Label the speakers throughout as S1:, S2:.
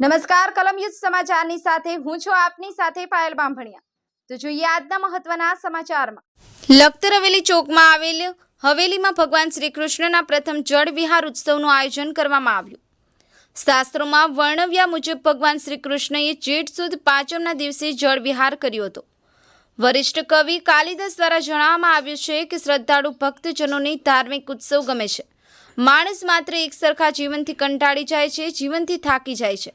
S1: નમસ્કાર કલમયુદ્ધ સમાચારની સાથે હું છું આપની સાથે પાયલ બાંભણિયા। તો જોઈએ આજના મહત્વના સમાચારમાં। લખતર હવેલી ચોકમાં આવેલ હવેલીમાં ભગવાન શ્રી કૃષ્ણના પ્રથમ જળ વિહાર ઉત્સવનું આયોજન કરવામાં આવ્યું। શાસ્ત્રોમાં વર્ણવ્યા મુજબ ભગવાન શ્રી કૃષ્ણએ જેઠ સુદ પાંચમના દિવસે જળ વિહાર કર્યો હતો। વરિષ્ઠ કવિ કાલિદાસ દ્વારા જણાવવામાં આવ્યું છે કે શ્રદ્ધાળુ ભક્તજનોને ધાર્મિક ઉત્સવ ગમે છે। માણસ માત્ર એક સરખા જીવનથી કંટાળી જાય છે, જીવનથી થાકી જાય છે,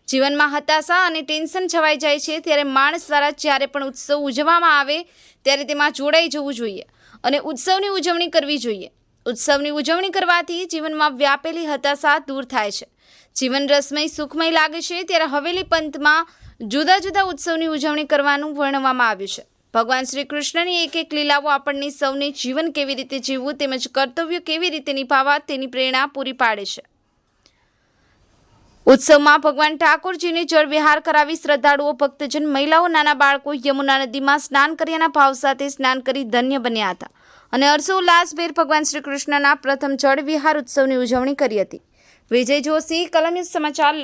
S1: જીવનમાં હતાશા અને ટેન્શન છવાઈ જાય છે। ત્યારે માણસ દ્વારા જ્યારે પણ ઉત્સવ ઉજવવામાં આવે ત્યારે તેમાં જોડાઈ જવું જોઈએ અને ઉત્સવની ઉજવણી કરવી જોઈએ। ઉત્સવની ઉજવણી કરવાથી જીવનમાં વ્યાપેલી હતાશા દૂર થાય છે, જીવન રસમય સુખમય લાગે છે। ત્યારે હવેલી પંથમાં જુદા જુદા ઉત્સવની ઉજવણી કરવાનું વર્ણવવામાં આવ્યું છે। ભગવાન શ્રી કૃષ્ણની એક એક લીલાઓ આપણને સૌને જીવન કેવી રીતે જીવવું તેમજ કર્તવ્યો કેવી રીતે નિભાવવા તેની પ્રેરણા પૂરી પાડે છે। ઉત્સવમાં ભગવાન ઠાકોરજીને જળ વિહાર કરાવી શ્રદ્ધાળુઓ, ભક્તજન, મહિલાઓ, નાના બાળકો યમુના નદીમાં સ્નાન કર્યાના ભાવ સાથે સ્નાન કરી ધન્ય બન્યા હતા અને હર્ષોલ્લાસભેર ભગવાન શ્રી કૃષ્ણના પ્રથમ જળ વિહાર ઉત્સવની ઉજવણી કરી હતી। વિજય જોશી, કલમયુદ્ધ સમાચાર।